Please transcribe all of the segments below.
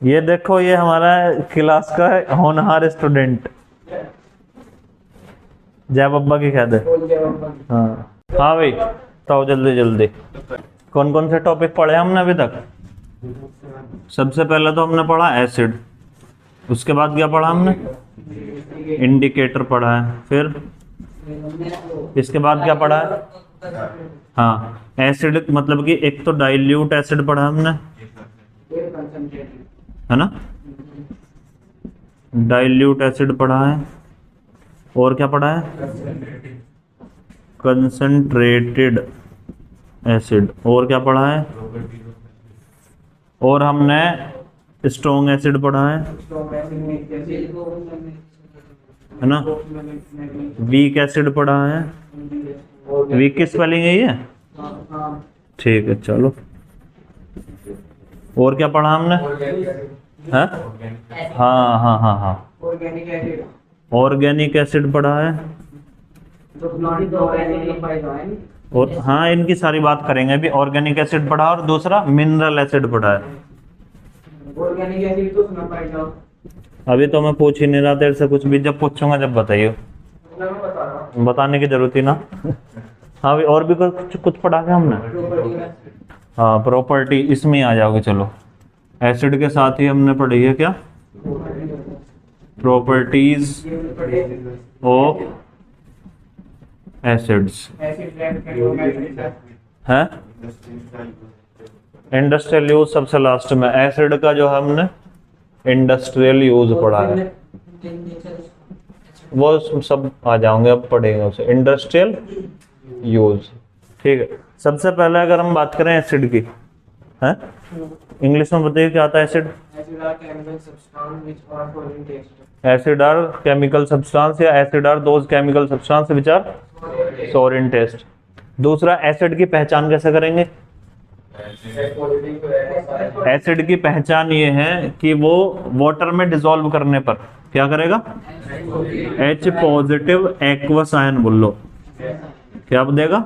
ये देखो, ये हमारा क्लास का होनहार स्टूडेंट, जय बब्बा की कह दे। हाँ हाँ भाई, तो जल्दी जल्दी। कौन कौन से टॉपिक पढ़े हमने अभी तक? सबसे पहले तो हमने पढ़ा एसिड, उसके बाद क्या पढ़ा हमने? इंडिकेटर पढ़ा है, फिर इसके बाद क्या पढ़ा है? हाँ, एसिड मतलब कि एक तो डाइल्यूट एसिड पढ़ा हमने, है ना, डाइल्यूट एसिड पढ़ा है। और क्या पढ़ा है? Concentrated acid. और क्या पढ़ा है? और हमने स्ट्रॉन्ग एसिड पढ़ा है ना, वीक एसिड पढ़ा है। वीक की स्पेलिंग है ये? ठीक है, चलो। और क्या पढ़ा हमने? हाँ हाँ हाँ हाँ हाँ, ऑर्गेनिक एसिड पढ़ा है। और हाँ, इनकी सारी बात करेंगे अभी। ऑर्गेनिक एसिड पढ़ा, और दूसरा मिनरल एसिड पढ़ा है। ऑर्गेनिक एसिड तो सुना पड़ेगा। अभी तो मैं पूछ ही नहीं रहा तेरे से कुछ भी, जब पूछूंगा जब बताइए। मैं बता रहा हूँ। बताने की जरूरत ही ना। हाँ भाई, और भी कुछ कुछ पढ़ा है हमने? हाँ, प्रॉपर्टी, इसमें आ जाओगे। चलो, एसिड के साथ ही हमने पढ़ी है क्या? प्रॉपर्टीज ऑफ एसिड्स है। इंडस्ट्रियल यूज सबसे लास्ट में। एसिड का जो हमने इंडस्ट्रियल यूज पढ़ा है, वो सब आ जाओगे, अब पढ़ेंगे उसे। इंडस्ट्रियल यूज, ठीक है। सबसे पहले अगर हम बात करें एसिड की, है, इंग्लिश में बताइए क्या आता है acid? Acid are chemical substance, या acid are those chemical substance which are sour in test. दूसरा, एसिड की पहचान कैसे करेंगे? एसिड की पहचान ये है कि वो वाटर में डिसॉल्व करने पर क्या करेगा? H पॉजिटिव एक्वस आयन बोल लो। क्या देगा?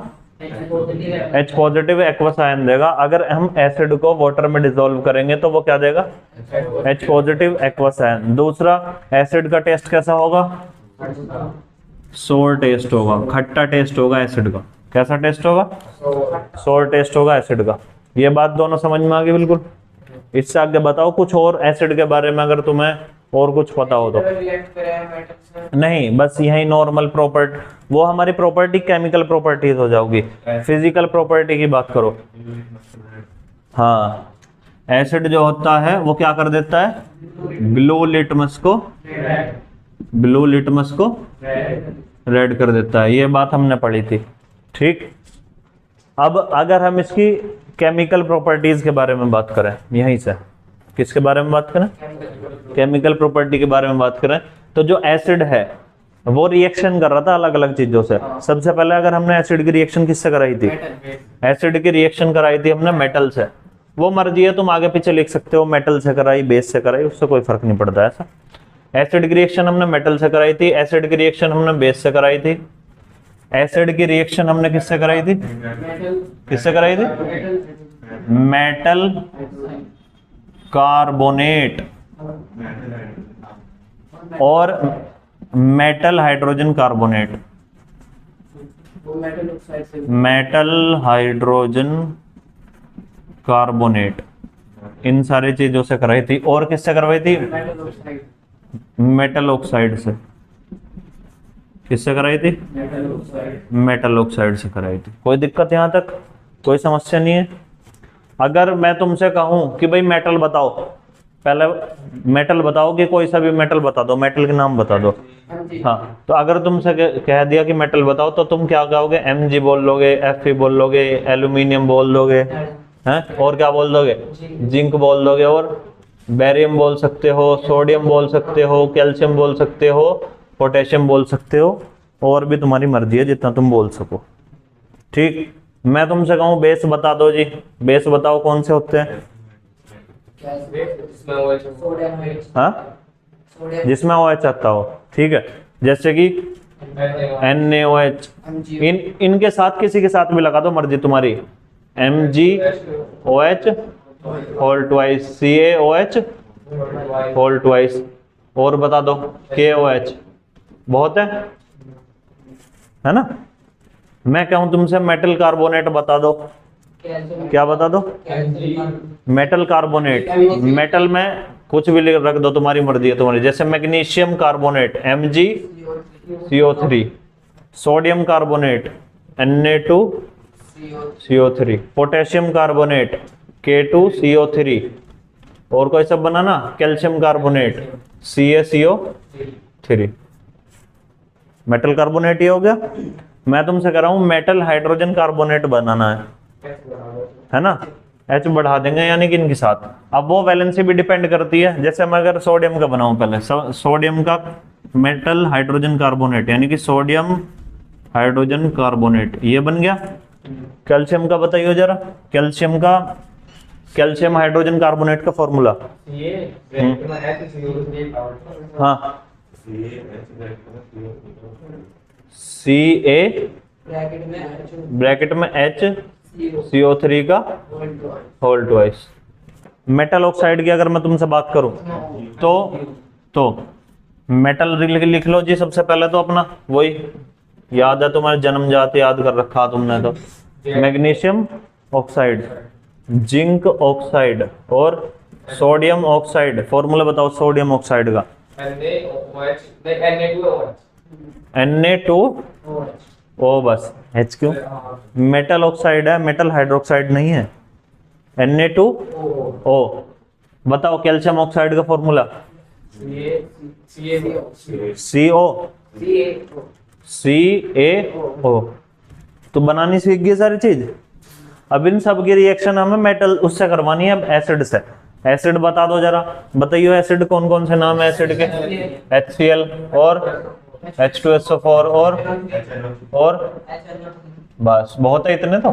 H पॉजिटिव एक्वस आयन देगा। अगर हम एसिड को वाटर में डिसॉल्व करेंगे तो वो क्या देगा? H positive aqueous ion. दूसरा, एसिड का टेस्ट कैसा होगा? सोर टेस्ट होगा, खट्टा टेस्ट होगा एसिड का। कैसा टेस्ट होगा? सोर टेस्ट होगा एसिड का। ये बात दोनों समझ में आ गई बिल्कुल। इससे आगे बताओ कुछ और एसिड के बारे में, अगर तुम्हें और कुछ पता हो तो। नहीं, बस यही नॉर्मल प्रॉपर्टी, वो हमारी प्रॉपर्टी केमिकल प्रॉपर्टीज हो जाओगी। फिजिकल प्रॉपर्टी की बात करो। हाँ, एसिड जो होता है वो क्या कर देता है? ब्लू लिटमस को रेड कर देता है। ये बात हमने पढ़ी थी, ठीक। अब अगर हम इसकी केमिकल प्रॉपर्टीज के बारे में बात करें, यहीं से किसके बारे में बात करें? केमिकल प्रॉपर्टी के बारे में बात करें, तो जो एसिड है वो रिएक्शन कर रहा था अलग अलग चीजों से। सबसे पहले अगर हमने एसिड की रिएक्शन किससे कराई थी? एसिड की रिएक्शन कराई थी हमने मेटल से। वो मर्जी है, तुम आगे पीछे लिख सकते हो, मेटल से कराई, बेस से कराई, उससे कोई फर्क नहीं पड़ता। ऐसा एसिड की रिएक्शन हमने मेटल से कराई थी, एसिड की रिएक्शन हमने बेस से कराई थी। एसिड की रिएक्शन हमने किससे कराई थी? किससे कराई थी? मेटल कार्बोनेट और metal hydrogen carbonate. Metal hydrogen carbonate, इन सारी चीजों से कराई थी। और किससे करवाई थी? मेटल ऑक्साइड से। किससे कराई थी? मेटल ऑक्साइड से कराई थी। कोई दिक्कत यहाँ तक? कोई समस्या नहीं है? अगर मैं तुमसे कहूं कि भाई मेटल बताओ, पहले मेटल बताओ, कि कोई सा भी मेटल बता दो, मेटल के नाम बता दो। हाँ, तो अगर तुमसे कह दिया कि मेटल बताओ, तो तुम क्या कहोगे? Mg बोल लोगे, Fe बोल लोगे, एल्यूमिनियम बोल दोगे, हैं, और क्या बोल दोगे? जिंक बोल दोगे, और बेरियम बोल सकते हो, सोडियम बोल सकते हो, कैल्शियम बोल सकते हो, पोटेशियम बोल सकते हो, और भी तुम्हारी मर्जी है जितना तुम बोल सको, ठीक। मैं तुमसे कहूँ बेस बता दो जी, बेस बताओ कौन से होते हैं? हाँ, जिसमें OH आता हो, ठीक है। जैसे कि NaOH, इनके साथ किसी के साथ भी लगा दो, मर्जी तुम्हारी। MgOH whole twice CaOH whole twice, और बता दो KOH, बहुत है ना। मैं कहूं तुमसे मेटल कार्बोनेट बता दो, क्या बता दो, मेटल कार्बोनेट। मेटल में कुछ भी रख दो, तुम्हारी मर्जी है तुम्हारी, जैसे magnesium carbonate MgCO3, sodium carbonate Na2CO3, potassium carbonate K2CO3, और कोई सब बनाना, calcium carbonate CaCO3, metal carbonate ये हो गया। मैं तुमसे कह रहा हूं मेटल हाइड्रोजन कार्बोनेट बनाना है ना, H बढ़ा देंगे यानी कि इनके साथ। अब वो वैलेंसी भी डिपेंड करती है, जैसे मैं अगर सोडियम का बनाऊं, पहले सोडियम का मेटल हाइड्रोजन कार्बोनेट यानी कि सोडियम हाइड्रोजन कार्बोनेट, ये बन गया। कैल्शियम का बताइए जरा, कैल्शियम हाइड्रोजन कार्बोनेट का फॉर्मूला, हाँ Ca ब्रैकेट में HCO3 का होल ट्वाइस। मेटल ऑक्साइड की अगर मैं तुमसे बात करूं तो मेटल लिख लो जी सबसे पहले तो अपना, वही याद है तुम्हारे, जन्म जाति याद कर रखा तुमने तो, मैग्नीशियम ऑक्साइड, जिंक ऑक्साइड और सोडियम ऑक्साइड। फॉर्मूला बताओ सोडियम ऑक्साइड का, Na2O, बस H क्यों, मेटल ऑक्साइड है, मेटल हाइड्रोक्साइड नहीं है, Na2O। बताओ कैल्शियम ऑक्साइड का फॉर्मूला CaO। तो बनानी सीख गई सारी चीज। अब इन सब की रिएक्शन हमें मेटल उससे करवानी है, अब एसिड से। एसिड बता दो जरा, बताइए एसिड कौन कौन से नाम है एसिड के, HCl और H2SO4 और बस बहुत है इतने तो,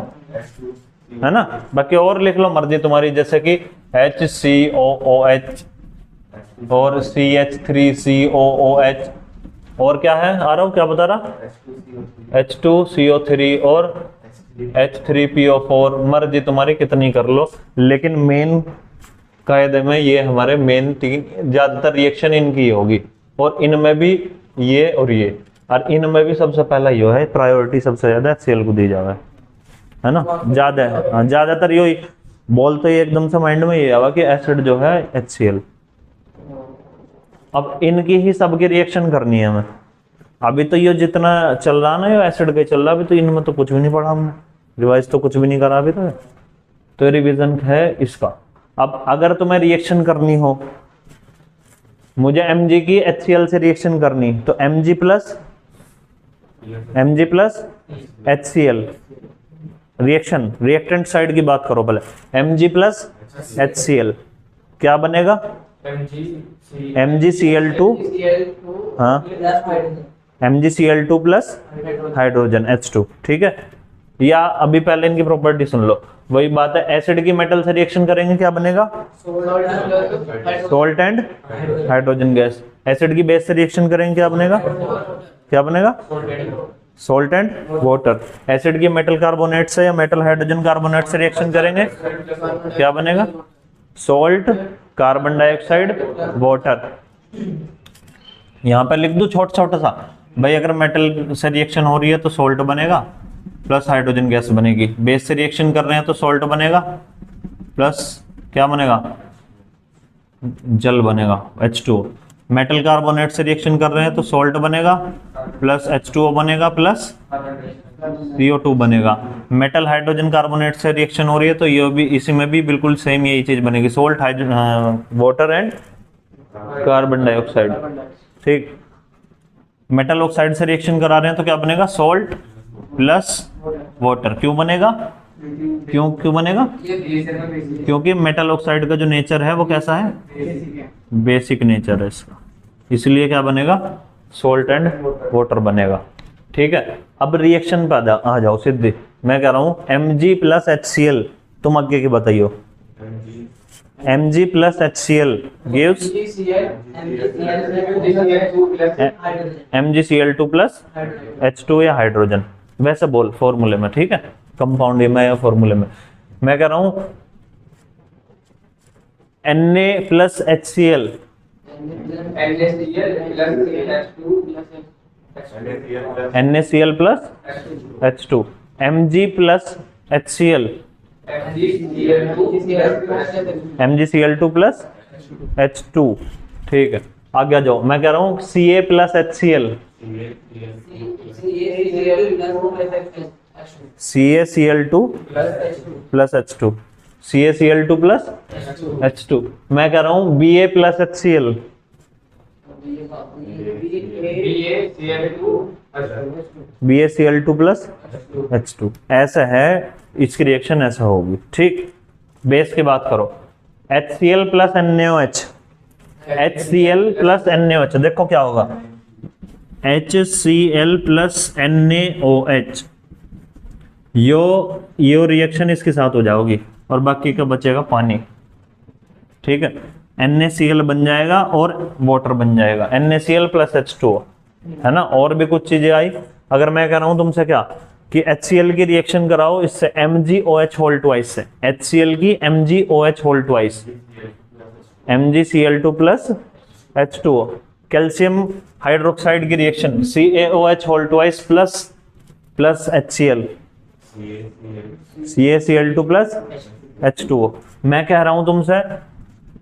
है ना। बाकी और लिख लो मर्जी तुम्हारी, जैसे कि HCOOH और CH3COOH, और क्या है आ रहा हूँ, क्या बता रहा, H2CO3 और H3PO4, मर्जी तुम्हारी कितनी कर लो। लेकिन मेन कायदे में ये हमारे मेन तीन, ज्यादातर रिएक्शन इनकी होगी, और इनमें भी ये और ये, और इनमें भी सबसे पहला ये है, प्रायोरिटी सबसे ज्यादा HCl को दी जावे, है ना, ज्यादा है, ज्यादातर यही बोलते ही एकदम से माइंड में ये आवा कि एसिड जो है HCl। अब इनकी ही सबकी रिएक्शन करनी है हमें। अभी तो ये जितना चल रहा ना, ये एसिड का चल रहा, अभी तो इनमें तो कुछ भी नहीं पढ़ा हमने, रिवाइज तो कुछ भी नहीं करा अभी तो रिवीजन है इसका। अब अगर तुम्हें रिएक्शन करनी हो, मुझे Mg की HCl से रिएक्शन करनी, तो Mg plus HCl reaction, reactant side की बात करो पहले, Mg प्लस HCl क्या बनेगा, MgCl2, हाँ MgCl2 प्लस हाइड्रोजन H2, ठीक है। या अभी पहले इनकी प्रॉपर्टी सुन लो, वही बात है, एसिड की मेटल से रिएक्शन करेंगे क्या बनेगा, salt and hydrogen gas. Acid की बेस से रिएक्शन करेंगे क्या बनेगा, सॉल्ट एंड वाटर। एसिड की मेटल कार्बोनेट से या मेटल हाइड्रोजन कार्बोनेट से रिएक्शन करेंगे क्या बनेगा, सॉल्ट, कार्बन डाइऑक्साइड, वाटर। यहां पर लिख दो छोटा छोटा सा, भाई अगर मेटल से रिएक्शन हो रही है तो सॉल्ट बनेगा प्लस हाइड्रोजन गैस बनेगी, बेस से रिएक्शन कर रहे हैं तो सॉल्ट बनेगा प्लस क्या बनेगा, जल बनेगा H2O। मेटल कार्बोनेट से रिएक्शन कर रहे हैं तो सॉल्ट बनेगा प्लस H2O बनेगा प्लस CO2 बनेगा। मेटल हाइड्रोजन कार्बोनेट से रिएक्शन हो रही है तो ये भी, इसी में भी बिल्कुल सेम यही चीज बनेगी, salt, water and carbon dioxide, ठीक। मेटल ऑक्साइड से रिएक्शन करा रहे हैं तो क्या बनेगा, सॉल्ट प्लस वाटर। क्यों बनेगा, क्यों बनेगा, क्योंकि मेटल ऑक्साइड का जो नेचर है वो कैसा है, बेसिक नेचर है इसका, इसलिए क्या बनेगा, सॉल्ट एंड वाटर बनेगा, ठीक है। अब रिएक्शन पे आ जाओ सीधे, मैं कह रहा हूं Mg प्लस HCl, तुम आगे की बताइयो, Mg plus HCl gives MgCl2 plus H2 या हाइड्रोजन, वैसे बोल फॉर्मूले में, ठीक है, कंपाउंड में या फॉर्मूले में। मैं कह रहा हूं Na plus HCl, NaCl plus H2 NaCl plus H2, Mg plus HCl, MgCl2 plus H2। ठीक है, आगे आ जाओ। मैं कह रहा हूँ Ca plus HCl, CaCl2 plus H2, CaCl2 plus H2। मैं कह रहा हूँ Ba plus HCl, BaCl2 plus H2। ऐसा है, इसकी रिएक्शन ऐसा होगी। ठीक, बेस की बात करो, HCl plus NaOH, HCl plus NaOH, देखो क्या होगा, HCl प्लस NaOH, यो रिएक्शन इसके साथ हो जाओगी और बाकी का बचेगा पानी। ठीक है, NaCl बन जाएगा और वाटर बन जाएगा, NaCl प्लस H2, है ना। और भी कुछ चीजें आई। अगर मैं कह रहा हूं तुमसे क्या कि HCl की रिएक्शन कराओ इससे MgOH होल ट्वाइस से, HCl की MgOH whole twice, MgCl2 plus H2O। Calcium hydroxide की reaction CaOH whole twice plus HCl, CaCl2 plus H2O। मैं कह रहा हूं तुमसे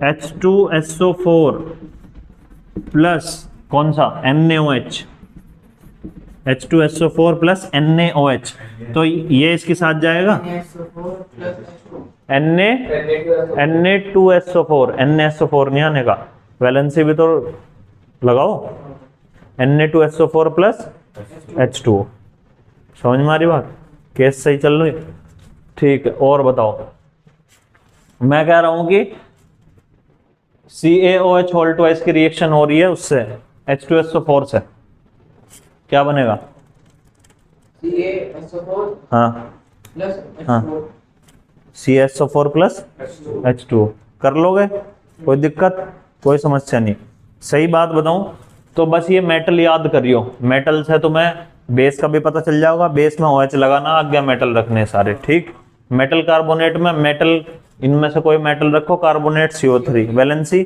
H2SO4 प्लस कौन सा, NaOH, H2SO4 प्लस NaOH, तो ये इसके साथ जाएगा Na2SO4, NaSO4 नहीं आने का, वैलेंसी भी तो लगाओ, Na2SO4 प्लस H2O। समझ में आ रही बात, केस सही चल रही। ठीक है, और बताओ। मैं कह रहा हूं कि CaOH होल ट्वाइस की रिएक्शन हो रही है उससे H2SO4 से, क्या बनेगा, हाँ हाँ, CaSO4 प्लस H2O। कर लोगे, कोई दिक्कत, कोई समस्या नहीं। सही बात बताऊं तो बस ये मेटल याद करियो, मेटल से तुम्हें बेस का भी पता चल जाएगा, बेस में OH लगाना, आगे मेटल रखने सारे। ठीक, मेटल कार्बोनेट में मेटल, इनमें से कोई मेटल रखो, कार्बोनेट CO3, वैलेंसी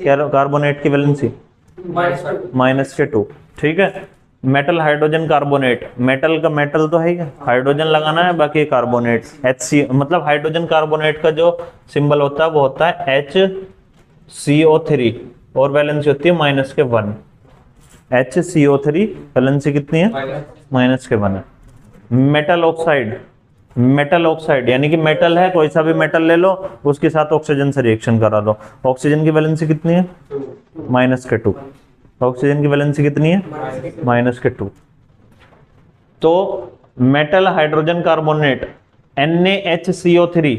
कार्बोनेट की वैलेंसी -2। ठीक है, मेटल हाइड्रोजन कार्बोनेट, मेटल का मेटल तो है ही, हाइड्रोजन लगाना है, बाकी कार्बोनेट HC, मतलब हाइड्रोजन कार्बोनेट का जो सिंबल होता है वो होता है HCO3 और वैलेंसी होती है -1। HCO3 वैलेंसी कितनी है, -1 है। मेटल ऑक्साइड, मेटल ऑक्साइड यानी कि मेटल है, कोई सा भी मेटल ले लो, उसके साथ ऑक्सीजन से रिएक्शन करा दो, ऑक्सीजन की वैलेंसी कितनी है, -2। ऑक्सीजन की वैलेंसी कितनी है, -2। तो metal hydrogen carbonate NaHCO3,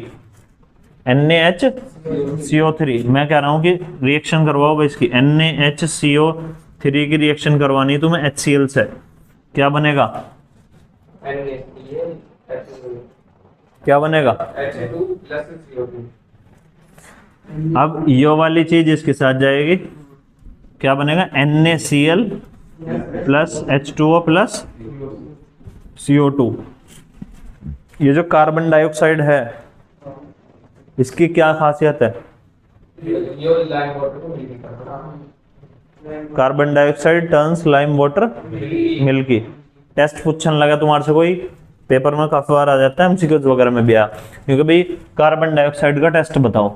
NaHCO3, मैं कह रहा हूं कि रिएक्शन करवाओ भाई इसकी, NaHCO3 की रिएक्शन करवानी है तुम्हें HCl से, क्या बनेगा, क्या बनेगा, अब यो वाली चीज इसके साथ जाएगी, क्या बनेगा, NaCl plus H2O plus CO2। ये जो कार्बन डाइऑक्साइड है इसकी क्या खासियत है, carbon dioxide turns lime water milky. Test पूछने लगा तुम्हारे से कोई, पेपर में काफी बार आ जाता है, MCQs वगैरह में भी आया, क्योंकि भाई कार्बन डाइऑक्साइड का टेस्ट बताओ,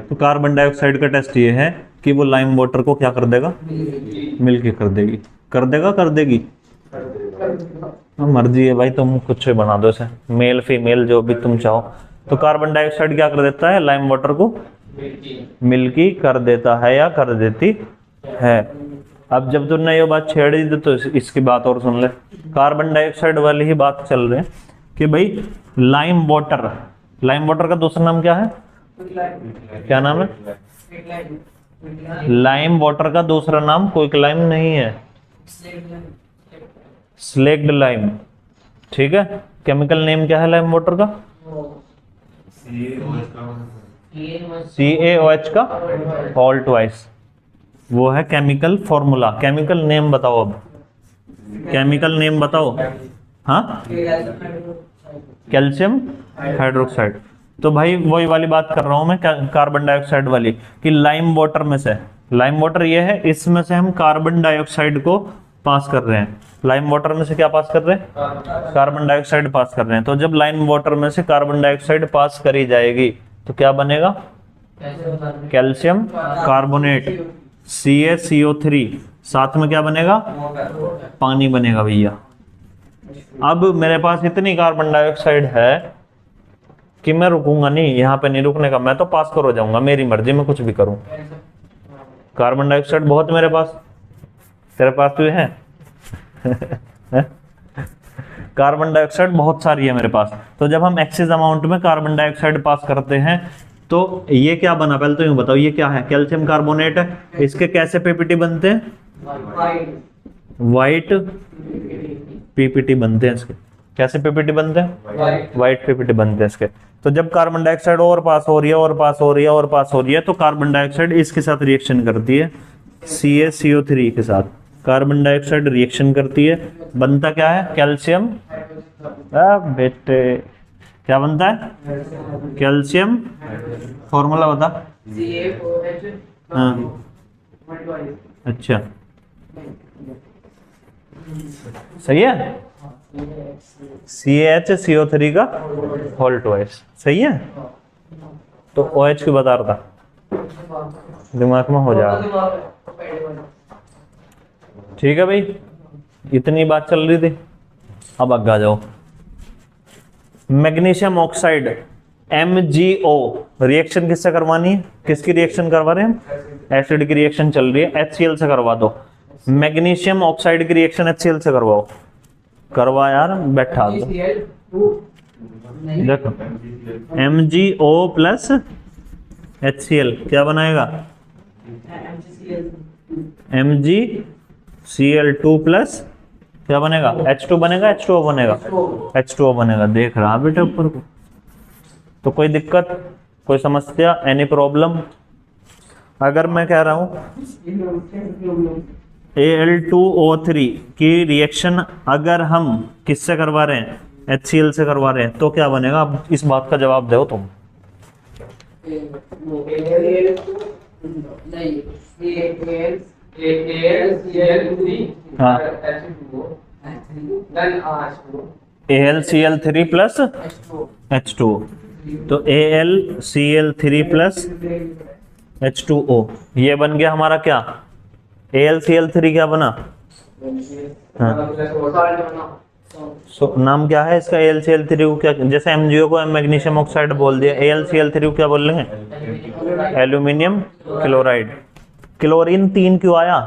तो कार्बन डाइऑक्साइड का टेस्ट ये है कि वो लाइम वाटर को क्या कर देगा, मिल्की कर देगी, कर देगा, कर देगी, मर्जी है भाई, तुम कुछ बना दो इसे, मेल फीमेल जो भी तुम चाहो। तो कार्बन डाइऑक्साइड क्या कर देता है, लाइम वाटर को मिल्की कर देता है या कर देती है। अब जब तुमने ये बात छेड़ दी तो इसकी बात और सुन ले, कार्बन डाइऑक्साइड वाली ही बात चल रही है कि भाई लाइम वाटर का दूसरा नाम क्या है, क्या नाम है, लाइम वाटर का दूसरा नाम क्विकलाइम नहीं है, स्लेक्ड लाइम। ठीक है, केमिकल नेम क्या है लाइम वाटर का, CaOH का होल ट्वाइस, वो है केमिकल फॉर्मूला। केमिकल नेम बताओ, अब केमिकल नेम बताओ, हाँ, कैल्शियम हाइड्रोक्साइड। तो भाई वही वाली बात कर रहा हूं मैं, कार्बन डाइऑक्साइड वाली, कि लाइम वाटर में से, लाइम वाटर ये है, इसमें से हम कार्बन डाइऑक्साइड को पास कर रहे हैं। लाइम वाटर में से क्या पास कर रहे हैं? कार्बन डाइऑक्साइड पास कर रहे हैं। तो जब लाइम वाटर में से कार्बन डाइऑक्साइड पास करी जाएगी तो क्या बनेगा? कैल्शियम कार्बोनेट, CaCO3, साथ में क्या बनेगा? पानी बनेगा भैया। अब मेरे पास इतनी कार्बन डाइऑक्साइड है कि मैं रुकूंगा नहीं, यहाँ पे नहीं रुकने का, मैं तो पास कर हो जाऊंगा, मेरी मर्जी, मैं कुछ भी करूं। कार्बन डाइऑक्साइड बहुत मेरे पास, तेरे पास भी है कार्बन डाइऑक्साइड बहुत सारी है मेरे पास। तो जब हम एक्सेस अमाउंट में कार्बन डाइऑक्साइड पास करते हैं तो ये क्या बना, पहले तो यूं बताओ ये क्या है? कैल्शियम कार्बोनेट है। इसके कैसे पीपीटी बनते हैं? वाइट पीपीटी बनते हैं इसके। कैसे पीपीटी बनते हैं? वाइट पीपीटी बनते हैं इसके। तो जब कार्बन डाइऑक्साइड और पास हो रही है, और पास हो रही है, और पास हो रही है, तो कार्बन डाइऑक्साइड इसके साथ रिएक्शन करती है, CaCO3 के साथ कार्बन डाइऑक्साइड रिएक्शन करती है। बनता क्या है? कैल्शियम, बेटे क्या बनता है? कैल्शियम, फॉर्मूला बता। हाँ अच्छा, सही है, CaHCO3 का होल ट्वाइस, सही है। तो OH क्यों बता रहा था? दिमाग में हो जाएगा। ठीक है भाई, इतनी बात चल रही थी। अब आगे जाओ। मैग्नीशियम ऑक्साइड MgO रिएक्शन किससे करवानी है? किसकी रिएक्शन करवा रहे हैं हम? एसिड की रिएक्शन चल रही है, HCl से करवा दो। मैग्नीशियम ऑक्साइड की रिएक्शन HCl से करवाओ। करवा यार, बैठा दो। देखो MgO प्लस HCl क्या बनाएगा? MgCl2 प्लस क्या बनेगा? H2 बनेगा, H2O बनेगा, H2O बनेगा। देख रहा बेटा ऊपर को। तो कोई दिक्कत, कोई समस्या, एनी प्रॉब्लम? अगर मैं कह रहा हूं Al2O3 की रिएक्शन अगर हम किससे करवा रहे हैं? HCl से करवा रहे हैं, तो क्या बनेगा? अब इस बात का जवाब दो तुम। हाँ, AlCl3 प्लस H2O। तो AlCl3 प्लस H2O ये बन गया हमारा क्या? AlCl3 क्या बना? हाँ, नाम क्या है इसका? AlCl3 को क्या, जैसे MgO को मैग्नीशियम ऑक्साइड बोल दिया, AlCl3 को क्या बोल लेंगे? Aluminium chloride. क्लोरीन 3 क्यों आया?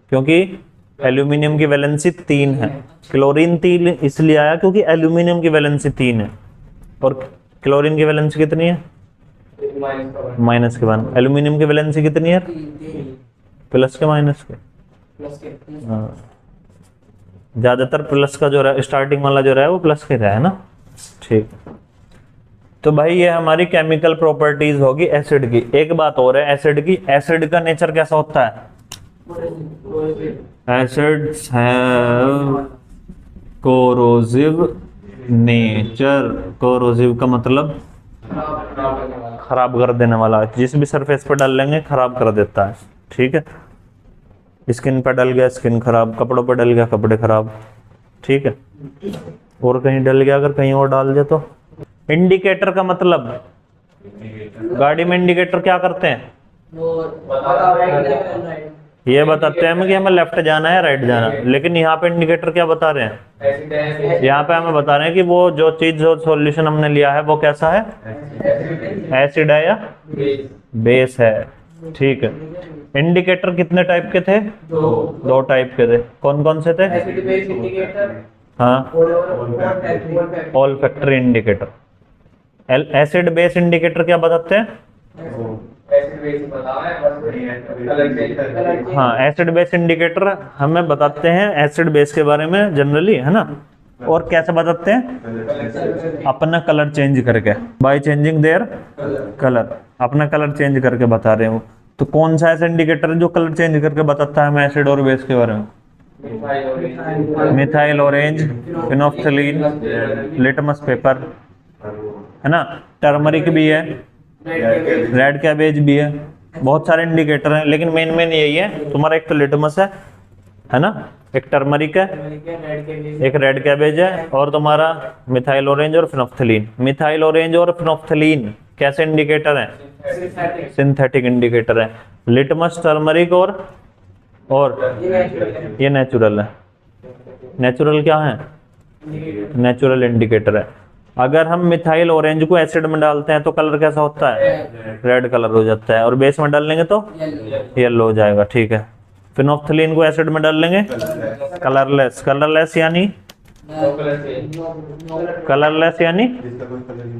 क्योंकि एल्यूमिनियम की वैलेंसी 3 है। क्लोरीन 3 इसलिए आया क्योंकि एल्यूमिनियम की वैलेंसी 3 है, और क्लोरीन की वैलेंसी कितनी है? -1। एल्यूमिनियम की वैलेंसी कितनी है? प्लस के माइनस के? ज्यादातर प्लस का जो रहा, स्टार्टिंग वाला जो रहा है वो प्लस के रहा है ना। ठीक, तो भाई ये हमारी केमिकल प्रॉपर्टीज होगी एसिड की। एक बात और है एसिड की, एसिड का नेचर कैसा होता है? Acids have corrosive nature. Corrosive का मतलब खराब कर देने वाला, जिस भी सरफेस पर डाल लेंगे खराब कर देता है। ठीक है, स्किन पर डल गया स्किन खराब, कपड़ों पर डल गया कपड़े खराब। ठीक है, और कहीं डल गया, अगर कहीं और डाल दिया तो। इंडिकेटर का मतलब, गाड़ी में इंडिकेटर क्या करते हैं? ये बताते हैं हमें कि हमें लेफ्ट जाना है राइट जाना है, लेकिन यहाँ पे इंडिकेटर क्या बता रहे हैं? यहाँ पे हमें बता रहे हैं कि वो जो चीज, जो सॉल्यूशन हमने लिया है वो कैसा है? एसिड है या बेस है। ठीक है, इंडिकेटर कितने टाइप के थे? 2 टाइप के थे। कौन कौन से थे? हाँ, all factor indicator. Acid base indicator क्या बताते हैं? हाँ, एसिड बेस इंडिकेटर हमें बताते हैं एसिड बेस के बारे में जनरली, है ना। और कैसे बताते हैं? अपना कलर चेंज करके, बाय चेंजिंग देयर कलर, अपना कलर चेंज करके बता रहे हो। तो कौन सा ऐसा इंडिकेटर है जो कलर चेंज करके बताता है हमें एसिड और बेस के बारे में? Methyl orange, phenolphthalein, litmus paper, है ना, टर्मरिक भी है, रेड कैबेज भी है, बहुत सारे इंडिकेटर हैं, लेकिन मेन मेन यही है तुम्हारा। एक तो लिटमस है ना, एक टर्मरिक है, एक रेड कैबेज है, और तुम्हारा मिथाइल ऑरेंज और फिनोफ्थलीन। मिथाइल ऑरेंज और फिनोफ्थलीन कैसे इंडिकेटर हैं? सिंथेटिक इंडिकेटर है। लिटमस, टर्मरिक और ये नेचुरल है। नेचुरल क्या है? नेचुरल इंडिकेटर है। अगर हम मिथाइल ऑरेंज को एसिड में डालते हैं तो कलर कैसा होता है? रेड कलर हो जाता है, और बेस में डाल लेंगे तो येलो हो जाएगा। ठीक है। फिनोफ्थलीन को एसिड में डाल लेंगे कलरलेस। कलरलेस यानी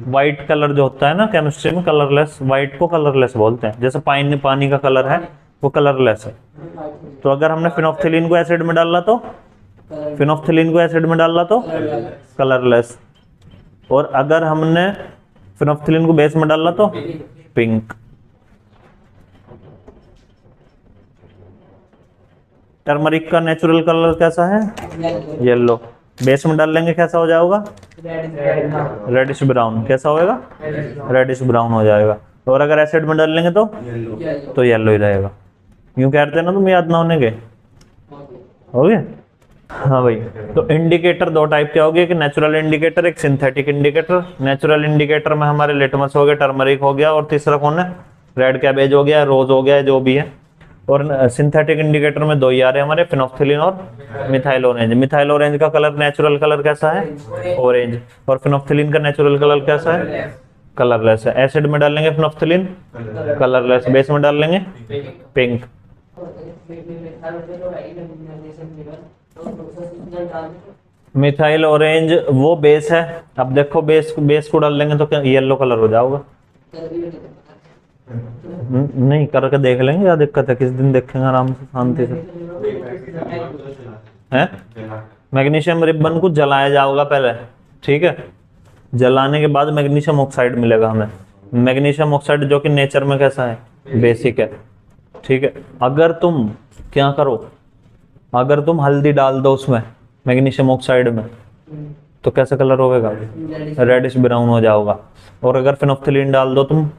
व्हाइट कलर जो होता है ना केमिस्ट्री में, कलरलेस, व्हाइट को कलरलेस बोलते हैं। जैसे पानी का कलर है वो कलरलेस है। तो अगर हमने फिनोफ्थलीन को एसिड में डाला तो कलरलेस, और अगर हमने फिनोफ्थलीन को बेस में डाला तो पिंक। टर्मरिक का नेचुरल कलर कैसा है? येलो। बेस में डाल लेंगे कैसा हो जाएगा? Reddish brown. कैसा होएगा? रेडिश ब्राउन हो जाएगा। और अगर एसिड में डाल लेंगे तो येलो ही रहेगा। यूं कहते हैं ना तुम, याद ना होने के हो गया। हाँ भाई, तो इंडिकेटर दो टाइप के हो गए, एक नेचुरल इंडिकेटर, एक सिंथेटिक इंडिकेटर। नेचुरल इंडिकेटर में हमारे लिटमस हो गया, टर्मरिक हो गया, और तीसरा कौन है? रेड कैबेज हो गया, रोज हो गया, जो भी है। और सिंथेटिक इंडिकेटर में दो ही आ रहे हैं हमारे, फिनोफ्थलीन और मिथाइल ऑरेंज। मिथाइल ऑरेंज का कलर, नेचुरल कलर कैसा है? ऑरेंज। और फिनोफ्थलीन का नेचुरल कलर कैसा है? कलरलेस है। एसिड में डालेंगे फिनोफ्थलीन कलरलेस, बेस में डाल लेंगे पिंक। मिथाइल ऑरेंज वो बेस है। अब देखो बेस को डाल लेंगे तो क्या येलो कलर हो जाएगा? नहीं, करके देख लेंगे, क्या दिक्कत है? किस दिन देखेंगे आराम से, शांति से। है मैग्नीशियम रिबन को जलाया जाएगा पहले, ठीक है। जलाने के बाद मैग्नीशियम ऑक्साइड मिलेगा हमें। मैग्नीशियम ऑक्साइड जो कि नेचर में कैसा है? बेसिक है, ठीक है। अगर तुम क्या करो, अगर तुम हल्दी डाल दो उसमें, मैग्नीशियम ऑक्साइड में, तो कैसा कलर होगा? रेडिश ब्राउन हो जाएगा। और अगर फिनोफ्थलीन डाल दो तुम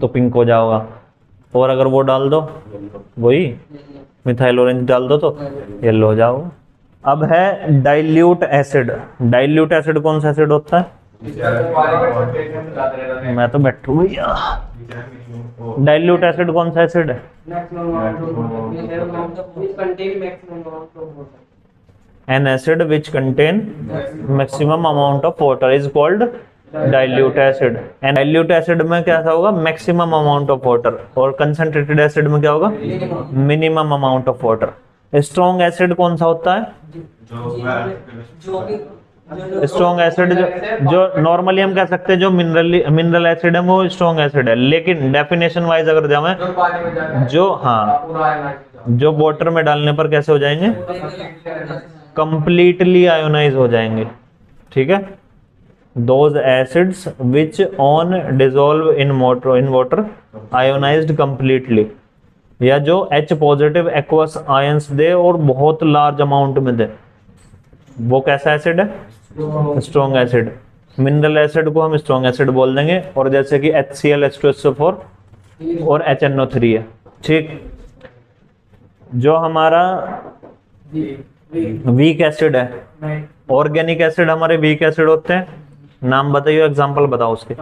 तो पिंक हो जाएगा। और अगर वो डाल दो, वही मिथाइल ऑरेंज डाल दो तो येलो हो जाएगा। अब है डाइल्यूट एसिड। डाइल्यूट एसिड कौन सा एसिड होता है? मैं तो बैठू भैया। डाइल्यूट एसिड कौन सा एसिड है? An acid which contain maximum amount of water is called dilute acid. And dilute acid में क्या होगा? Maximum amount of water. और concentrated acid में क्या होगा? Minimum amount of water. Strong acid कौन सा होता है? स्ट्रॉन्ग एसिड जो नॉर्मली हम कह सकते हैं जो मिनरल एसिड है वो स्ट्रॉन्ग एसिड है, लेकिन डेफिनेशन वाइज अगर जाए जो वाटर में डालने पर कैसे हो जाएंगे? कंप्लीटली आयोनाइज हो जाएंगे, ठीक है। Those acids which on dissolve in water ionised completely, या जो H पॉजिटिव एक्वस आयंस दे और बहुत लार्ज अमाउंट में दे, वो कैसा एसिड है? Strong acid. मिनरल एसिड को हम स्ट्रॉन्ग एसिड बोल देंगे, और जैसे कि HCl, H2SO4 और HNO3 है, ठीक। जो हमारा वीक एसिड है, ऑर्गेनिक एसिड हमारे वीक एसिड होते हैं। नाम बताइए, एग्जांपल बताओ उसके।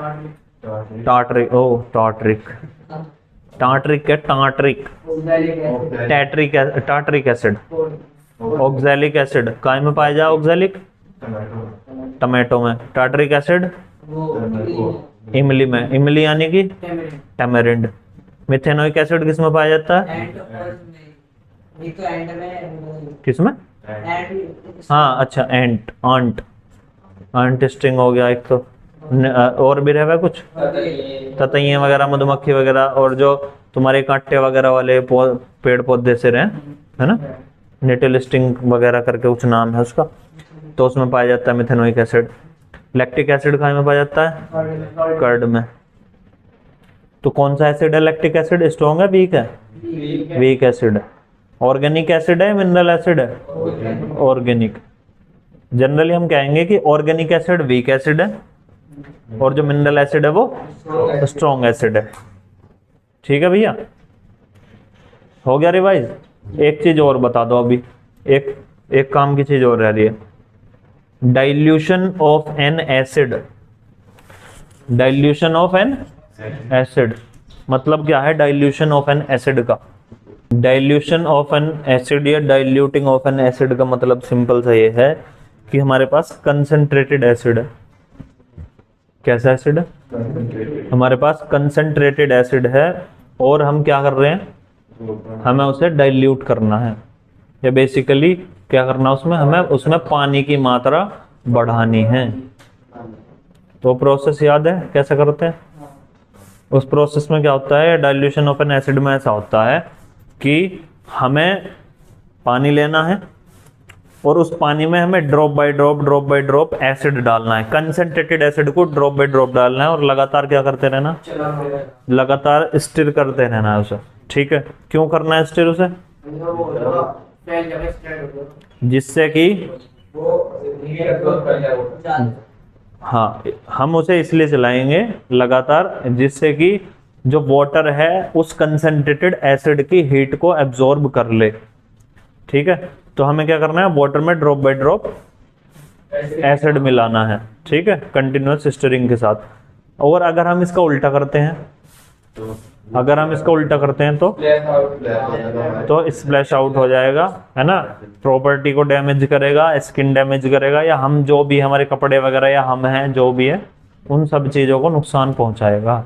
टार्टरिक, ओ टार्टरिक, टार्टरिक है, tartaric, tartaric acid. Oxalic acid काय में पाया जाए? ऑक्सैलिक टमाटो में। टार्टरिक एसिड इमली में, इमली यानी कि टैमरिंड। मिथेनोइक एसिड किस में पाया जाता है? किसमें? हाँ अच्छा, आंट स्ट्रिंग हो गया एक तो, और भी रह कुछ ततैया वगैरह, मधुमक्खी वगैरह, और जो तुम्हारे कांटे वगैरह वाले पेड़ पौधे से रहे, है ना, नेटल स्टिंग वगैरह करके कुछ नाम है उसका, तो उसमें पाया जाता है मिथेनोइक एसिड। लैक्टिक एसिड कहाँ में पाया जाता है? कर्ड में। तो कौन सा एसिड है लैक्टिक एसिड? स्ट्रॉन्ग है, वीक है? Weak acid. ऑर्गेनिक एसिड है मिनरल एसिड है? ऑर्गेनिक। जनरली हम कहेंगे कि ऑर्गेनिक एसिड वीक एसिड है और जो मिनरल एसिड है वो स्ट्रॉन्ग एसिड है। ठीक है भैया, हो गया रिवाइज। एक चीज और बता दो अभी, एक काम की चीज और रह रही है, dilution of N acid. Dilution of N acid मतलब क्या है? डाइल्यूशन ऑफ एन एसिड का, डाइल्यूशन ऑफ एन एसिड या डाइल्यूटिंग ऑफ एन एसिड का मतलब सिंपल सा ये है कि हमारे पास कंसंट्रेटेड एसिड है। कैसा एसिड है? हमारे पास कंसंट्रेटेड एसिड है और हम क्या कर रहे हैं? हमें उसे डाइल्यूट करना है, या बेसिकली क्या करना उसमें? हमें उसमें पानी की मात्रा बढ़ानी है। तो प्रोसेस याद है कैसे करते हैं? उस प्रोसेस में क्या होता है? डाइल्यूशन ऑफ एन एसिड में ऐसा होता है कि हमें पानी लेना है और उस पानी में हमें ड्रॉप बाय ड्रॉप एसिड डालना है। कंसंट्रेटेड एसिड को ड्रॉप बाय ड्रॉप डालना है और लगातार क्या करते रहना? लगातार स्टिर करते रहना है उसे। ठीक है, क्यों करना है स्टिर उसे? जिससे कि हाँ, हम उसे इसलिए चलाएंगे लगातार जिससे कि जो वाटर है उस कंसंट्रेटेड एसिड की हीट को एब्जॉर्ब कर ले। ठीक है, तो हमें क्या करना है? वाटर में ड्रॉप बाय ड्रॉप एसिड मिलाना है। ठीक है, कंटिन्यूअस स्टिरिंग के साथ। और अगर हम इसका उल्टा करते हैं, अगर हम इसका उल्टा करते हैं तो स्प्लैश आउट हो जाएगा, है ना? प्रॉपर्टी को डैमेज करेगा, स्किन डैमेज करेगा, या हम जो भी हमारे कपड़े वगैरह या हम हैं जो भी है उन सब चीजों को नुकसान पहुंचाएगा।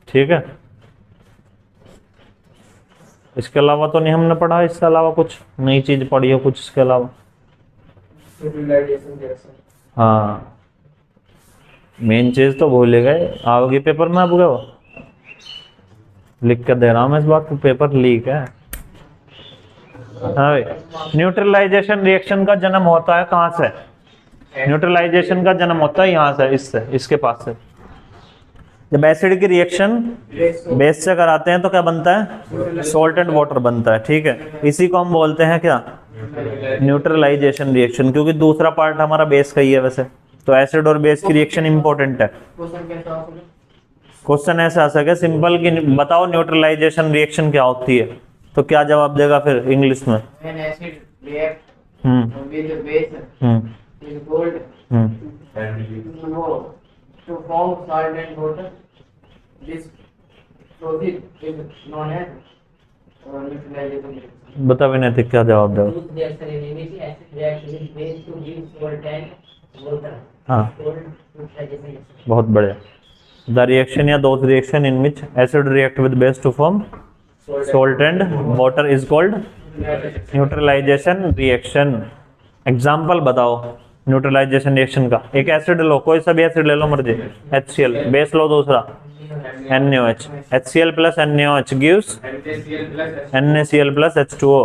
ठीक है, इसके अलावा तो नहीं हमने पढ़ा, इसके अलावा कुछ नई चीज पढ़ी हो कुछ इसके अलावा? हाँ, मेन चीज तो भूल गए। आओगे पेपर में? आप गए हो? लिख कर दे रहा हूं मैं इस बात को, पेपर लीक है। हाँ, न्यूट्रलाइजेशन रिएक्शन का जन्म होता है कहाँ से? न्यूट्रलाइजेशन का जन्म होता है यहाँ से, इससे, इसके पास से। जब एसिड की रिएक्शन बेस से कराते हैं तो क्या बनता है? सॉल्ट एंड वाटर बनता है। ठीक है, इसी को हम बोलते हैं क्या? न्यूट्रलाइजेशन रिएक्शन, क्योंकि दूसरा पार्ट हमारा बेस का ही है वैसे। तो एसिड और बेस की रिएक्शन इंपॉर्टेंट है। क्वेश्चन ऐसा आ सके सिंपल कि बताओ न्यूट्रलाइजेशन रिएक्शन क्या होती है, तो क्या जवाब देगा फिर इंग्लिश में? बता विनय क्या जवाब देगा? हाँ, बहुत बढ़िया। द रिएक्शन या those reaction in which acid react with base to form salt and water is called neutralisation reaction. Example बताओ न्यूट्रलाइजेशन रिएक्शन का। एक एसिड लो, कोई सा भी एसिड ले लो मर्जी, HCl, बेस लो दूसरा NaOH, HCl plus NaOH gives NaCl plus H2O।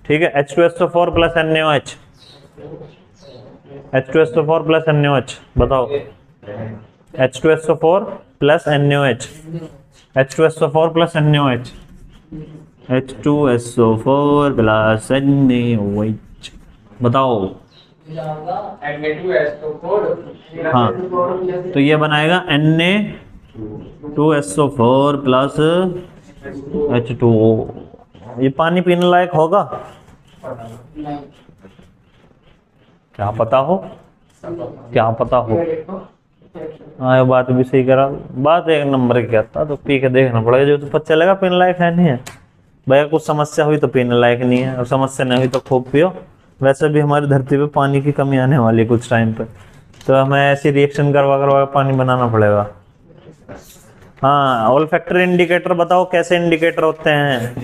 ठीक है, H2SO4 plus NaOH, H2SO4 plus NaOH बताओ। H2SO4 plus NaOH, H2SO4 plus NaOH, H2SO4 plus NaOH बताओ। हाँ, तो ये बनाएगा Na2SO4 प्लस H2O। ये पानी पीने लायक होगा? क्या पता हो, क्या पता हो। हाँ, ये बात भी सही करा, बात एक नंबर की कहता, तो पी के देखना पड़ेगा, जो तो पता चलेगा पीने लायक है नहीं है। भैया कुछ समस्या हुई तो पीने लायक नहीं है, और समस्या नहीं हुई तो खूब पियो। वैसे भी हमारी धरती पे पानी की कमी आने वाली है कुछ टाइम पे, तो हमें ऐसी रिएक्शन करवा करवा पानी बनाना पड़ेगा। हाँ, ओल्फैक्टरी इंडिकेटर बताओ कैसे इंडिकेटर होते हैं?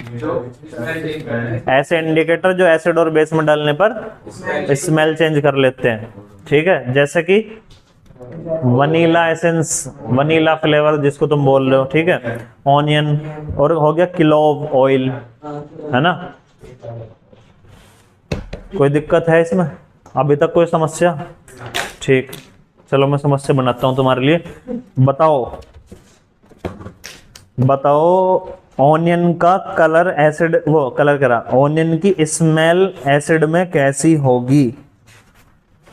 ऐसे इंडिकेटर जो एसिड और बेस में डालने पर स्मेल चेंज कर लेते हैं। ठीक है, जैसे कि वनीला एसेंस, वनीला फ्लेवर जिसको तुम बोल रहे हो। ठीक है, ऑनियन, और हो गया क्लोव ऑयल, है ना? कोई दिक्कत है इसमें अभी तक? कोई समस्या? ठीक, चलो मैं समस्या बनाता हूं तुम्हारे लिए। बताओ ऑनियन का कलर एसिड, वो कलर करा, ऑनियन की स्मेल एसिड में कैसी होगी?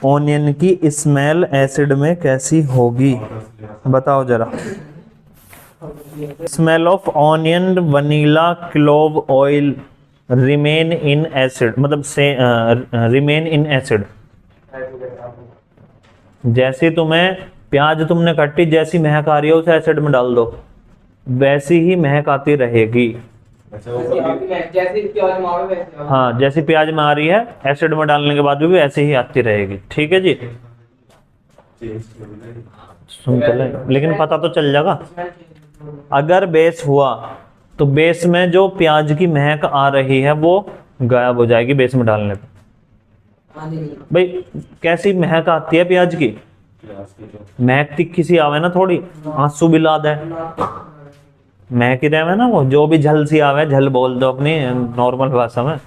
ऑनियन की स्मेल एसिड में कैसी होगी, बताओ जरा। Smell of onion vanilla clove oil remain in acid, मतलब से रिमेन इन एसिड। जैसे तुम्हें प्याज तुमने काटी, जैसी महक आ रही है उसे एसिड में डाल दो, वैसी ही महक आती रहेगी। जैसे प्याज मावे वैसे। हाँ, जैसी प्याज में आ रही है एसिड में डालने के बाद भी ऐसे ही आती रहेगी। ठीक है जी, सुन तो ले, लेकिन पता तो चल जाएगा। अगर बेस हुआ तो बेस में जो प्याज की महक आ रही है वो गायब हो जाएगी बेस में डालने पे। भाई कैसी महक आती है प्याज की? महक तिखी सी आवे ना, थोड़ी आंसू भी ला दे, महक ही रहे ना, वो जो भी झल सी आवे, झल बोल दो अपनी नॉर्मल भाषा में,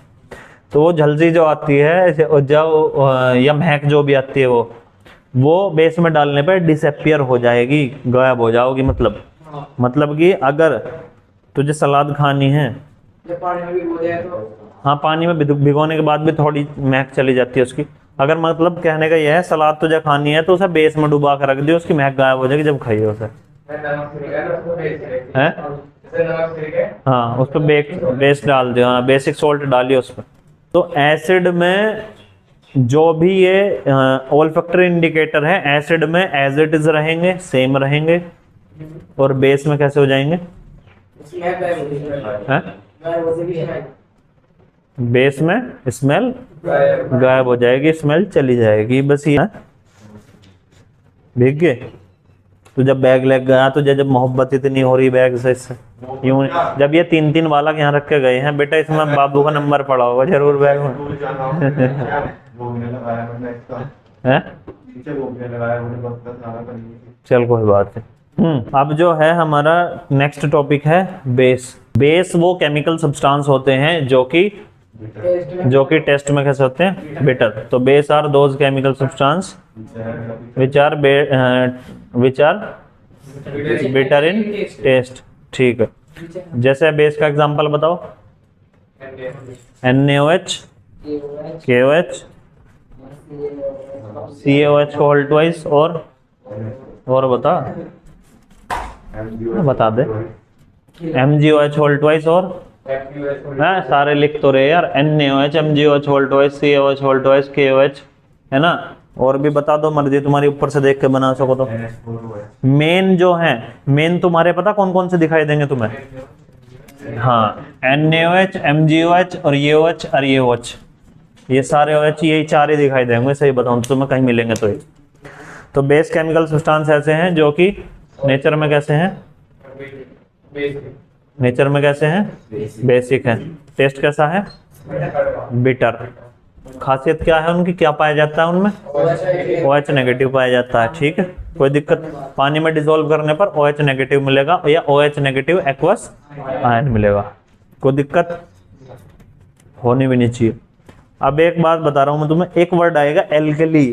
तो वो झल सी जो आती है जब या महक जो भी आती है वो बेस में डालने पे डिसअपियर हो जाएगी, गायब हो जाओगी। मतलब कि अगर तुझे सलाद खानी है, पानी में भिगो दिया तो हाँ पानी में भिगोने के बाद भी थोड़ी महक चली जाती है उसकी। अगर मतलब कहने का यह है सलाद तुझे खानी है तो उसे बेस में डुबा कर रख दियो, उसकी महक गायब हो जाएगी जब खाइए उसे। हैं? हाँ, उस पर बेस डाल दियो, हाँ बेसिक सोल्ट डालिए उस पर। तो एसिड में जो भी ये ओल्फैक्टरी इंडिकेटर है, एसिड में एज इट इज रहेंगे, सेम रहेंगे, और बेस में कैसे हो जाएंगे? हैं? बेस में स्मेल गायब हो जाएगी, स्मेल चली जाएगी, बस ये। भीग गए तो जब बैग लग गया तो जब मोहब्बत इतनी हो रही बैग से, इससे यूं जब ये 3-3 वाला यहाँ रख के गए हैं, बेटा इसमें बाबू का नंबर पड़ा होगा जरूर बैग में। हैं? चल कोई बात नहीं। अब जो है हमारा नेक्स्ट टॉपिक है बेस। बेस वो केमिकल सब्सटेंस होते हैं जो कि टेस्ट में कैसे होते हैं? बिटर। तो base are those chemical substance which are bitter in taste. ठीक है, जैसे बेस का एग्जांपल बताओ। NaOH, KOH, CaOH को होल ट्वाइस, और बता दे। MgOH होल ट्वाइस, और हाँ सारे लिख तो रहे यार। NaOH, MgOH whole twice, CaOH whole twice, KOH, है ना? और भी बता दो, मर्जी तुम्हारी, ऊपर से देख के बना सको तो। मेन जो है, मेन तुम्हारे पता कौन कौन से दिखाई देंगे तुम्हें? हाँ, NaOH, MgOH और ये OH और ये OH, ये सारे OH, यही चार ही दिखाई देंगे। सही बताऊं तो तुम्हें कहीं मिलेंगे तो ये। तो बेस केमिकल सब्सटेंस ऐसे हैं जो कि नेचर में कैसे हैं? नेचर में कैसे हैं? बेसिक है। टेस्ट कैसा है? बिटर। खासियत क्या है उनकी, क्या पाया जाता है उनमें? OH नेगेटिव पाया जाता है। ठीक है, कोई दिक्कत? पानी में डिसॉल्व करने पर OH नेगेटिव मिलेगा या OH नेगेटिव एक्वस आयन मिलेगा। कोई दिक्कत होनी भी नहीं चाहिए। अब एक बात बता रहा हूं मैं तुम्हें, एक वर्ड आएगा एल्कली।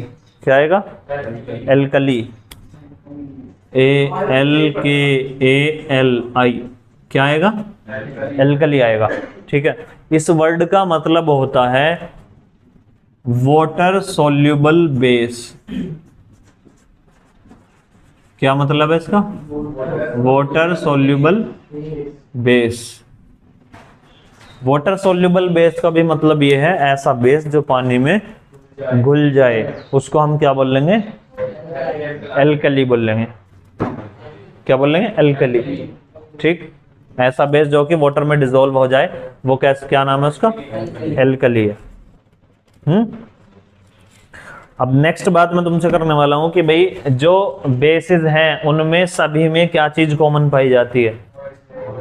क्या आएगा? Alkali, ALKALI। क्या आएगा? एल्कली आएगा। ठीक है, इस वर्ड का मतलब होता है वाटर सोल्यूबल बेस। क्या मतलब है इसका? Water soluble base. Water soluble base का भी मतलब ये है ऐसा बेस जो पानी में घुल जाए, उसको हम क्या बोल लेंगे? एल्कली बोल लेंगे। क्या बोल लेंगे? एल्कली। ठीक, ऐसा बेस जो कि वाटर में डिसॉल्व हो जाए, वो कैसे, क्या नाम है उसका? एल्कली है। अब नेक्स्ट बात मैं तुमसे करने वाला हूं कि भाई जो बेसिस हैं उनमें सभी में क्या चीज कॉमन पाई जाती है?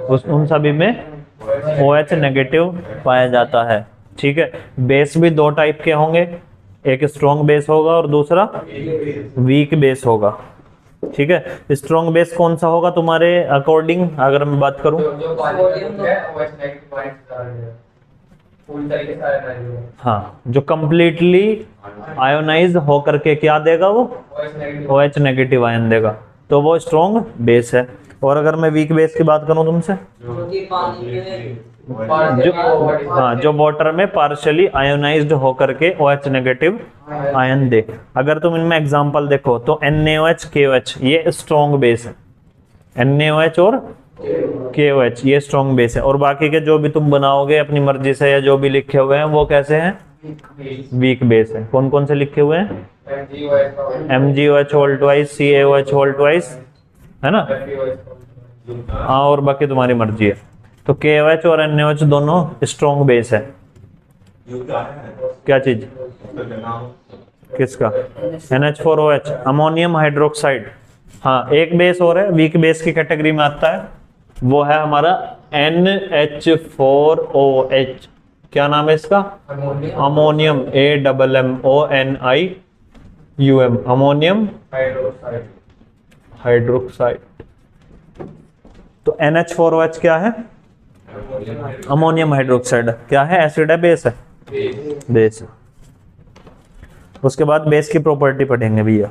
उन सभी में OH नेगेटिव पाया जाता है। ठीक है, बेस भी दो टाइप के होंगे, एक स्ट्रॉन्ग बेस होगा और दूसरा वीक बेस होगा। ठीक है, स्ट्रॉन्ग बेस कौन सा होगा तुम्हारे अकॉर्डिंग, अगर मैं बात करूं? हाँ, जो कंप्लीटली आयोनाइज होकर के क्या देगा? वो OH नेगेटिव आयन देगा। तो वो स्ट्रॉन्ग बेस है। और अगर मैं वीक बेस की बात करूं तुमसे, क्योंकि पानी में जो हाँ जो वाटर में पार्शियली आयोनाइज्ड होकर के OH नेगेटिव आयन दे। अगर तुम इनमें एग्जांपल देखो तो NaOH KOH ये स्ट्रॉन्ग बेस है, NaOH और KOH ये स्ट्रॉन्ग बेस है। और बाकी के जो भी तुम बनाओगे अपनी मर्जी से या जो भी लिखे हुए हैं वो कैसे हैं, वीक बेस है। कौन कौन से लिखे हुए हैं, MgOH whole twice, CaOH whole twice, है ना, हाँ, और बाकी तुम्हारी मर्जी है। तो KOH और NaOH दोनों स्ट्रॉन्ग बेस है। क्या चीज, किसका, NH4OH अमोनियम हाइड्रोक्साइड। हाँ एक बेस और है वीक बेस की कैटेगरी में आता है, वो है हमारा NH4OH। क्या नाम है इसका, अमोनियम AMMONIUM अमोनियम हाइड्रोक्साइड। तो NH4OH क्या है, अमोनियम हाइड्रोक्साइड। क्या है, एसिड है बेस है, बेस है। उसके बाद बेस की प्रॉपर्टी पढ़ेंगे भैया।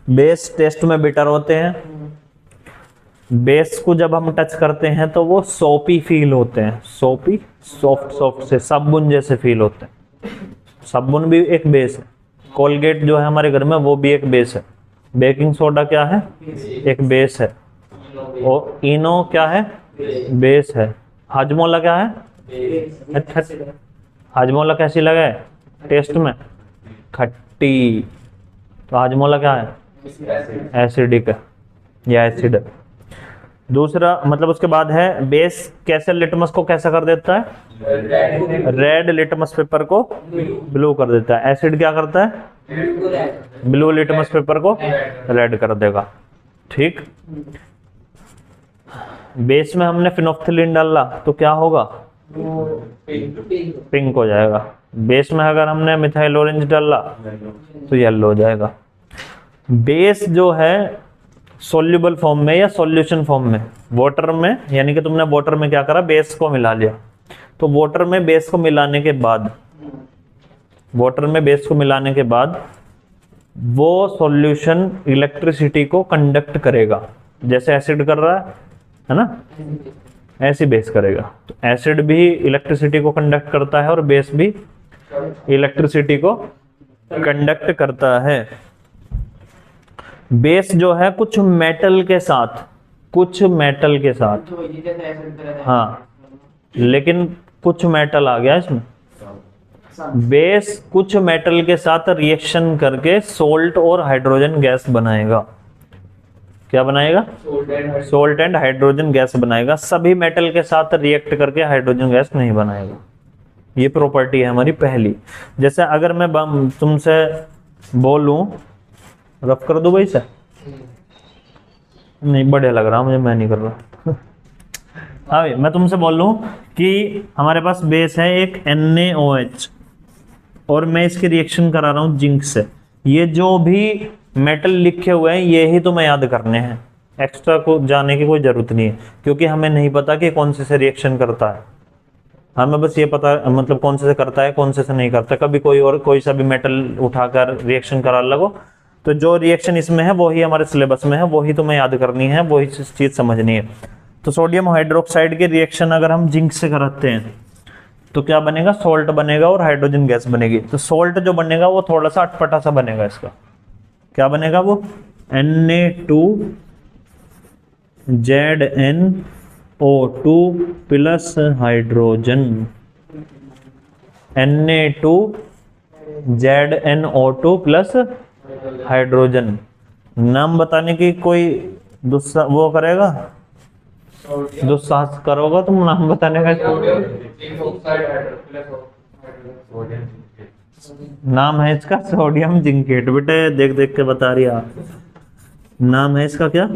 बेस टेस्ट में बिटर होते हैं, बेस को जब हम टच करते हैं तो वो सोपी फील होते हैं, सोपी सॉफ्ट सॉफ्ट से साबुन जैसे फील होते हैं। साबुन भी एक बेस है, कोलगेट जो है हमारे घर में वो भी एक बेस है, बेकिंग सोडा क्या है, एक बेस है, और इनो क्या है, बेस है। हाजमोला क्या है, हाजमोला कैसी लगा है टेस्ट में, खट्टी। तो हाजमोला क्या है, एसिडिक है या एसिड है। दूसरा मतलब उसके बाद है बेस कैसे लिटमस को कैसा कर देता है, रेड लिटमस पेपर को ब्लू कर देता है। एसिड क्या करता है, ब्लू लिटमस पेपर को रेड कर देगा। ठीक, बेस में हमने फिनोल्फ्थालीन डाला तो क्या होगा, पिंक हो जाएगा। बेस में अगर हमने मिथाइल ऑरेंज डाला तो येलो हो जाएगा। बेस जो है सॉल्युबल फॉर्म में या सॉल्यूशन फॉर्म में, वाटर में, यानी कि तुमने वाटर में क्या करा, बेस को मिला लिया। तो वाटर में बेस को मिलाने के बाद, वाटर में बेस को मिलाने के बाद वो सॉल्यूशन इलेक्ट्रिसिटी को कंडक्ट करेगा, जैसे एसिड कर रहा है ना, ऐसे बेस करेगा। तो एसिड भी इलेक्ट्रिसिटी को कंडक्ट करता है और बेस भी इलेक्ट्रिसिटी को कंडक्ट करता है। बेस जो है कुछ मेटल के साथ, कुछ मेटल के साथ, हाँ, लेकिन कुछ मेटल आ गया इसमें। बेस कुछ मेटल के साथ रिएक्शन करके सोल्ट और हाइड्रोजन गैस बनाएगा। क्या बनाएगा, सोल्ट एंड हाइड्रोजन गैस बनाएगा। सभी मेटल के साथ रिएक्ट करके हाइड्रोजन गैस नहीं बनाएगा। ये प्रॉपर्टी है हमारी पहली। जैसे अगर मैं तुमसे बोलूं, रफ कर दो भाई से, नहीं बढ़िया लग रहा मुझे, मैं नहीं कर रहा। हाँ भाई, मैं तुमसे बोल लूं कि हमारे पास बेस है एक NaOH और मैं इसकी रिएक्शन करा रहा हूं जिंक से। ये जो भी मेटल लिखे हुए हैं ये ही तुम्हें याद करने हैं, एक्स्ट्रा को जाने की कोई जरूरत नहीं है, क्योंकि हमें नहीं पता कि कौन से रिएक्शन करता है। हमें बस ये पता, मतलब कौन से करता है कौन से नहीं करता। कभी कोई और कोई सा भी मेटल उठाकर रिएक्शन करा लगो तो जो रिएक्शन इसमें है वही हमारे सिलेबस में है, वही तुम्हें याद करनी है, वही चीज समझनी है। तो सोडियम हाइड्रोक्साइड की रिएक्शन अगर हम जिंक से कराते हैं तो क्या बनेगा, सोल्ट बनेगा और हाइड्रोजन गैस बनेगी। तो सोल्ट जो बनेगा वो थोड़ा सा अटपटा सा बनेगा। इसका क्या बनेगा, वो Na2ZnO2 plus hydrogen, Na2ZnO2 plus hydrogen. नाम बताने की कोई वो करेगा, दुस्साहस करोगा तुम नाम बताने का। नाम है इसका सोडियम जिंकेट। बेटे देख देख के बता रही है, नाम है इसका क्या,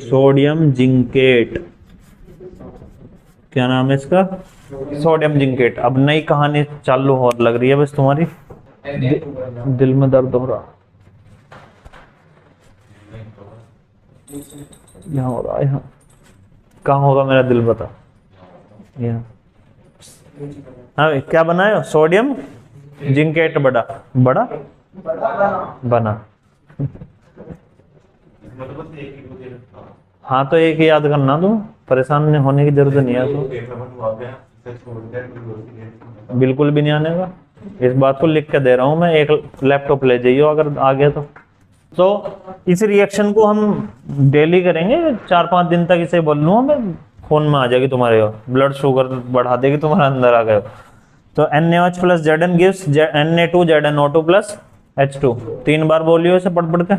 सोडियम जिंकेट। क्या नाम है इसका, सोडियम जिंकेट। अब नई कहानी चालू हो लग रही है बस तुम्हारी, दिल में दर्द हो रहा, यहाँ हो रहा है, यहाँ कहाँ होगा मेरा दिल, बता। यहाँ, हाँ क्या बनाए, सोडियम जिंकेट बड़ा बड़ा बना। हाँ तो एक ही याद करना, तुम परेशान होने की जरूरत नहीं है तो। बिल्कुल भी नहीं आने का, इस बात को लिख के दे रहा हूं मैं, एक लैपटॉप ले जाइए अगर आ गया तो इस रिएक्शन को हम डेली करेंगे 4-5 दिन तक, इसे बोल लूंगा मैं, खून में आ जाएगी तुम्हारे, ब्लड शुगर बढ़ा देगी तुम्हारे अंदर आ गए। तो NaOH plus Zn gives Na2ZnO2 plus H2। 3 बार बोलियो इसे पढ़ पढ़ के।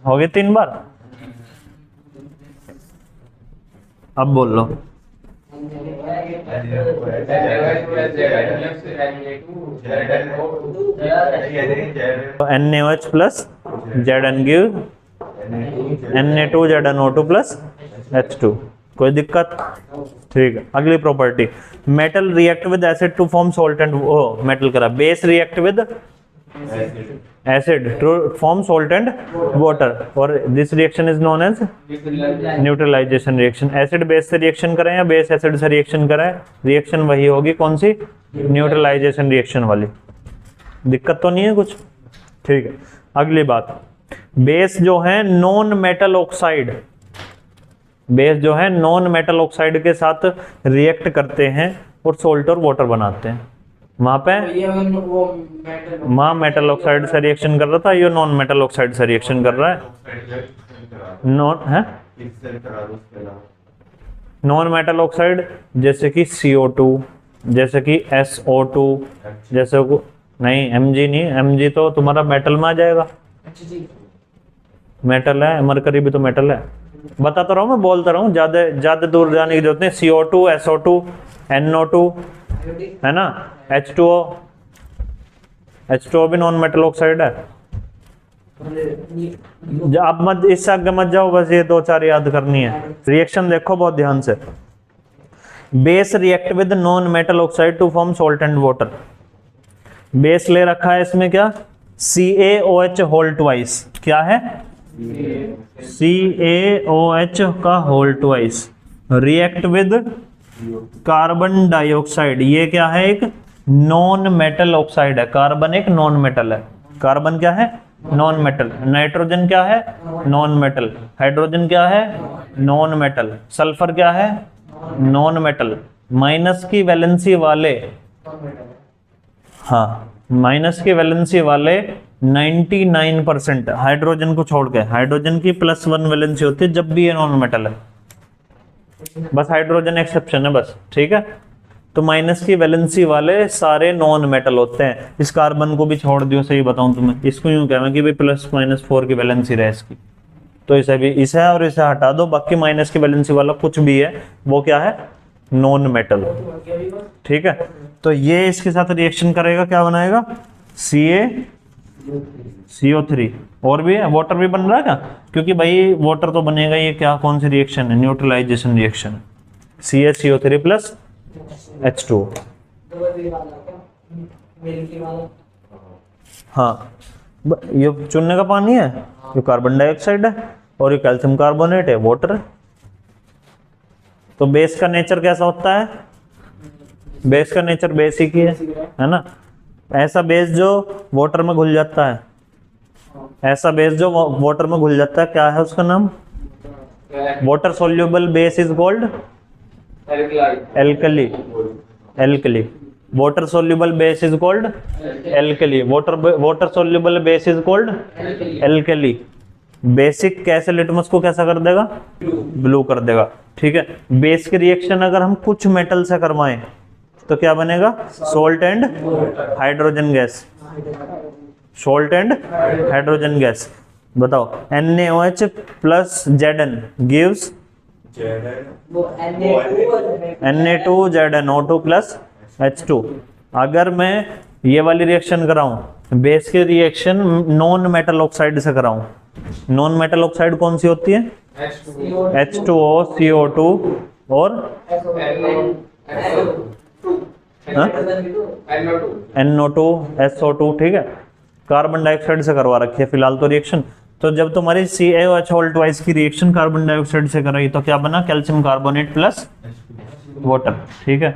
हो गए 3 बार, अब बोल लो। NaOH plus Zn give Na2ZnO2 plus H2। कोई दिक्कत? ठीक है। अगली property, metal react with acid to form salt and, metal करा, base react with acid to form salt and water, और this reaction is known as neutralization reaction. Acid base से reaction करें या बेस एसिड से reaction करें, reaction वही होगी, कौन सी? न्यूट्रलाइजेशन रिएक्शन वाली। दिक्कत तो नहीं है कुछ? ठीक है। अगली बात, बेस जो है नॉन मेटल ऑक्साइड, बेस जो है नॉन मेटल ऑक्साइड के साथ रिएक्ट करते हैं और सॉल्ट और वाटर बनाते हैं। वहां पे वहां मेटल ऑक्साइड से रिएक्शन कर रहा था, ये नॉन मेटल ऑक्साइड से रिएक्शन कर रहा है। नॉन है नॉन मेटल ऑक्साइड जैसे कि CO2, जैसे कि SO2, जैसे को नहीं Mg नहीं, Mg तो तुम्हारा मेटल में आ जाएगा, मेटल है, मरकरी भी तो मेटल है। बताता रहा हूँ मैं, बोलता रहा हूँ, ज्यादा दूर जाने की जरूरत नहीं। CO2, SO2, NO2 है ना, H2O भी नॉन मेटल ऑक्साइड है। अब मत इससे आगे मत जाओ, बस ये 2-4 याद करनी है। रिएक्शन देखो बहुत ध्यान से, base react with non metal oxide to form salt and water. Base ले रखा है इसमें क्या? CaOH होल ट्वाइस, क्या है? CaOH का whole twice react with carbon dioxide, ये क्या है? एक नॉन मेटल ऑक्साइड है। कार्बन एक नॉन मेटल है। कार्बन क्या है? Non metal. नाइट्रोजन क्या है? Non metal. हाइड्रोजन क्या है? Non metal. सल्फर क्या है? Non metal. माइनस की वैलेंसी वाले, हाँ माइनस की वैलेंसी वाले 99% हाइड्रोजन को छोड़ के, हाइड्रोजन की +1 वैलेंसी होती है जब भी ये नॉन मेटल है, बस हाइड्रोजन एक्सेप्शन है बस, ठीक है। तो माइनस की वैलेंसी वाले सारे नॉन मेटल होते हैं। इस कार्बन को भी छोड़ दियो, सही बताऊं तुम्हें, इसको यूं कहना कि भाई +-4 की वैलेंसी रहे इसकी, तो इसे भी, इसे और इसे हटा दो, बाकी माइनस की वैलेंसी वाला कुछ भी है वो क्या है? नॉन मेटल, ठीक है। तो ये इसके साथ रिएक्शन करेगा, क्या बनाएगा? CO3। और भी है, वाटर भी बन रहा है क्या? क्योंकि भाई वाटर तो बनेगा, ये क्या, कौन सी रिएक्शन है? न्यूट्रलाइजेशन रिएक्शन है। CaCO3 plus H2O। हाँ, ये चुनने का पानी है, ये कार्बन डाइऑक्साइड है, और ये कैल्शियम कार्बोनेट है, वाटर है। तो बेस का नेचर कैसा होता है? बेस का नेचर बेसिक ही है ना। ऐसा बेस जो वाटर में घुल जाता है, ऐसा बेस जो वाटर में घुल जाता है, क्या है उसका नाम? Water soluble base is called alkali. Alkali. Water soluble base is called alkali. Water soluble base is called alkali. Basic कैसे लिटमस को कैसा कर देगा? ब्लू कर देगा, ठीक है। बेस की रिएक्शन अगर हम कुछ मेटल से करवाएं तो क्या बनेगा? Salt and hydrogen gas. Salt and hydrogen gas. बताओ, NaOH plus Zn gives Na2ZnO2 plus H2। अगर मैं ये वाली रिएक्शन कराऊं, बेस की रिएक्शन नॉन मेटल ऑक्साइड से कराऊं, नॉन मेटल ऑक्साइड कौन सी होती है? H2O, CO2 और NO2, SO2, ठीक है। कार्बन डाइऑक्साइड से करवा रखी है फिलहाल तो रिएक्शन। तो जब तुम्हारी CaOH होल ट्वाइस की रिएक्शन कार्बन डाइऑक्साइड से कराई तो क्या बना, कैल्शियम कार्बोनेट प्लस वाटर, ठीक है।